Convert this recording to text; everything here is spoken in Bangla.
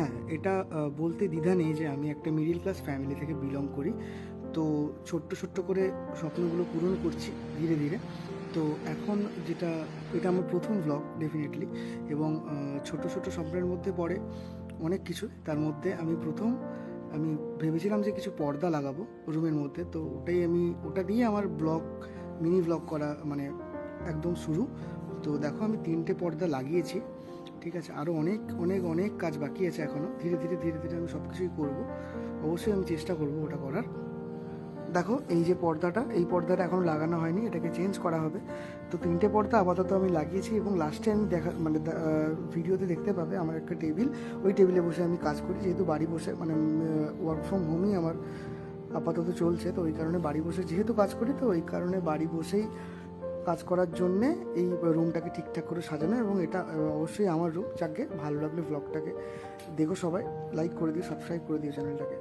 হ্যাঁ, এটা বলতে দ্বিধা নেই যে আমি একটা মিডল ক্লাস ফ্যামিলি থেকে বিলং করি। তো ছোট্ট ছোট্ট করে স্বপ্নগুলো পূরণ করছি ধীরে ধীরে। তো এখন যেটা, এটা আমার প্রথম ব্লগ ডেফিনেটলি, এবং ছোট ছোট স্বপ্নের মধ্যে পড়ে অনেক কিছু। তার মধ্যে আমি ভেবেছিলাম যে কিছু পর্দা লাগাবো রুমের মধ্যে, তো ওটা দিয়ে আমার ব্লগ, মিনি ব্লগ করা মানে একদম শুরু। তো দেখো আমি 3টে পর্দা লাগিয়েছি, ঠিক আছে। আরও অনেক অনেক অনেক কাজ বাকি আছে এখনও। ধীরে ধীরে ধীরে ধীরে আমি সব কিছুই করবো, অবশ্যই আমি চেষ্টা করবো ওটা করার। দেখো এই যে পর্দাটা, এই পর্দাটা এখনও লাগানো হয়নি, এটাকে চেঞ্জ করা হবে। তো 3টে পর্দা আপাতত আমি লাগিয়েছি, এবং লাস্টে আমি ভিডিওতে দেখতে পাবে আমার একটা টেবিল, ওই টেবিলে বসে আমি কাজ করি। যেহেতু বাড়ি বসে মানে ওয়ার্ক ফ্রম হোমই আমার আপাতত চলছে, তো ওই কারণে বাড়ি বসে যেহেতু কাজ করি, তো ওই কারণে বাড়ি বসেই কাজ করার জন্যে এই রুমটাকে ঠিকঠাক করে সাজানো। এবং এটা অবশ্যই আমার রুম। যাকে ভালো লাগলে ব্লগটাকে দেখো, সবাই লাইক করে দিও, সাবস্ক্রাইব করে দিও চ্যানেলটাকে।